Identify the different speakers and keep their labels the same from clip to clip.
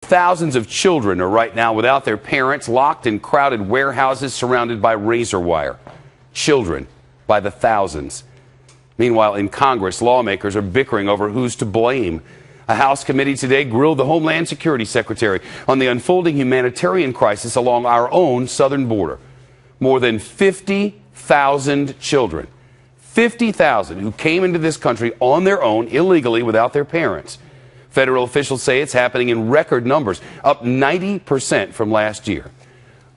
Speaker 1: Thousands of children are right now without their parents, locked in crowded warehouses surrounded by razor wire. Children by the thousands. Meanwhile, in Congress, lawmakers are bickering over who's to blame. A House committee today grilled the Homeland Security Secretary on the unfolding humanitarian crisis along our own southern border. More than 50,000 children, 50,000 who came into this country on their own, illegally, without their parents. Federal officials say it's happening in record numbers, up 90% from last year.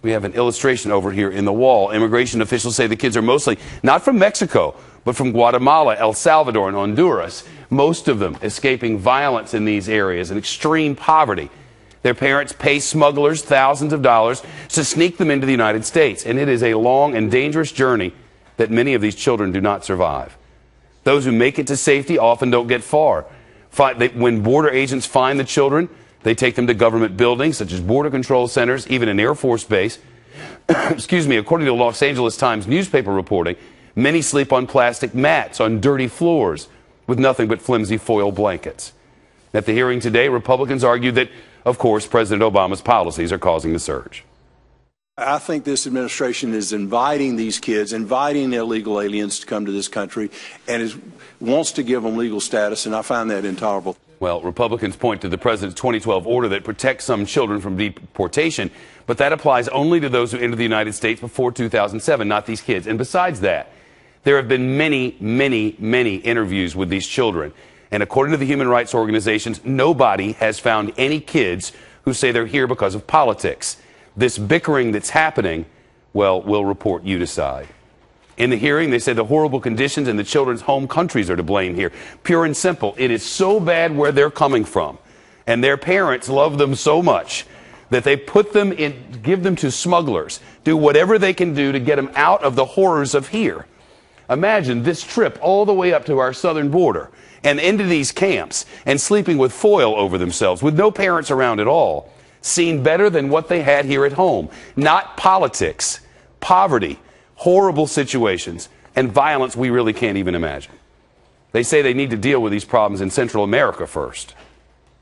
Speaker 1: We have an illustration over here in the wall. Immigration officials say the kids are mostly not from Mexico, but from Guatemala, El Salvador, and Honduras. Most of them escaping violence in these areas and extreme poverty. Their parents pay smugglers thousands of dollars to sneak them into the United States. And it is a long and dangerous journey that many of these children do not survive. Those who make it to safety often don't get far. When border agents find the children, they take them to government buildings such as border control centers, even an Air Force base. Excuse me, according to Los Angeles Times newspaper reporting, many sleep on plastic mats on dirty floors with nothing but flimsy foil blankets. At the hearing today, Republicans argued that, of course, President Obama's policies are causing the surge.
Speaker 2: I think this administration is inviting these kids, inviting illegal aliens to come to this country, and wants to give them legal status, and I find that intolerable.
Speaker 1: Well, Republicans point to the president's 2012 order that protects some children from deportation, but that applies only to those who entered the United States before 2007, not these kids. And besides that, there have been many, many, many interviews with these children. And according to the human rights organizations, nobody has found any kids who say they're here because of politics. This bickering that's happening, well, we'll report, you decide. In the hearing, they said the horrible conditions in the children's home countries are to blame here. Pure and simple. It is so bad where they're coming from. And their parents love them so much that they put them in, give them to smugglers, do whatever they can do to get them out of the horrors of here. Imagine this trip all the way up to our southern border and into these camps and sleeping with foil over themselves with no parents around at all. Seen better than what they had here at home. Not politics, poverty, horrible situations, and violence we really can't even imagine. They say they need to deal with these problems in Central America first.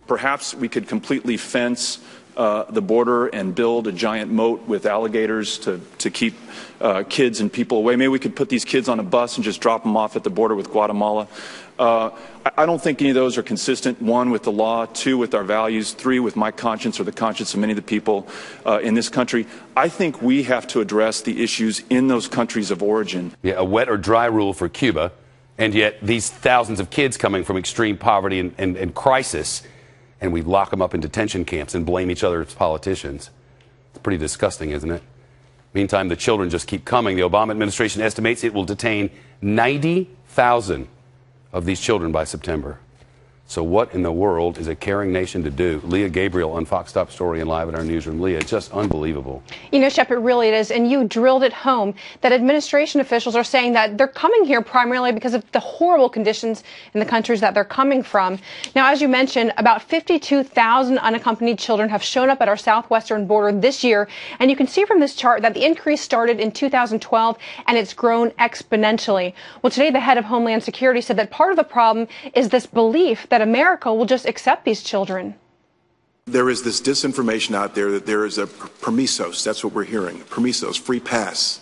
Speaker 3: Perhaps we could completely fence the border and build a giant moat with alligators to keep kids and people away. Maybe we could put these kids on a bus and just drop them off at the border with Guatemala. I don't think any of those are consistent, one, with the law, two, with our values, three, with my conscience or the conscience of many of the people in this country. I think we have to address the issues in those countries of origin.
Speaker 1: Yeah, a wet or dry rule for Cuba, and yet these thousands of kids coming from extreme poverty and crisis, and we lock them up in detention camps and blame each other as politicians. It's pretty disgusting, isn't it? Meantime, the children just keep coming. The Obama administration estimates it will detain 90,000 of these children by September. So what in the world is a caring nation to do? Leah Gabriel on Fox Top Story and live in our newsroom. Leah, it's just unbelievable.
Speaker 4: You know, Shep, it really is. And you drilled it home that administration officials are saying that they're coming here primarily because of the horrible conditions in the countries that they're coming from. Now, as you mentioned, about 52,000 unaccompanied children have shown up at our southwestern border this year. And you can see from this chart that the increase started in 2012 and it's grown exponentially. Well, today, the head of Homeland Security said that part of the problem is this belief that America will just accept these children.
Speaker 2: There is this disinformation out there that there is a permisos. That's what we're hearing. Permisos, free pass.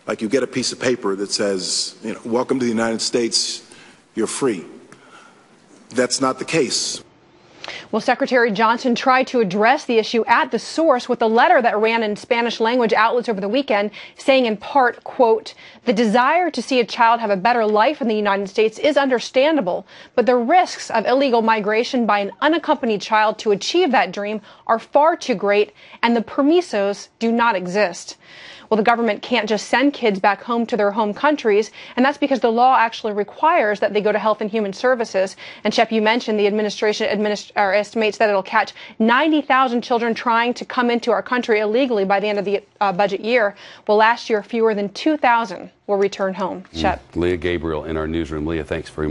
Speaker 2: Like you get a piece of paper that says, you know, welcome to the United States, you're free. That's not the case.
Speaker 4: Well, Secretary Johnson tried to address the issue at the source with a letter that ran in Spanish language outlets over the weekend, saying in part, quote, "The desire to see a child have a better life in the United States is understandable, but the risks of illegal migration by an unaccompanied child to achieve that dream are far too great, and the permisos do not exist." Well, the government can't just send kids back home to their home countries, and that's because the law actually requires that they go to Health and Human Services. And, Shep, you mentioned the administration estimates that it'll catch 90,000 children trying to come into our country illegally by the end of the budget year. Well, last year, fewer than 2,000 will return home. Shep.
Speaker 1: Leah Gabriel in our newsroom. Leah, thanks very much.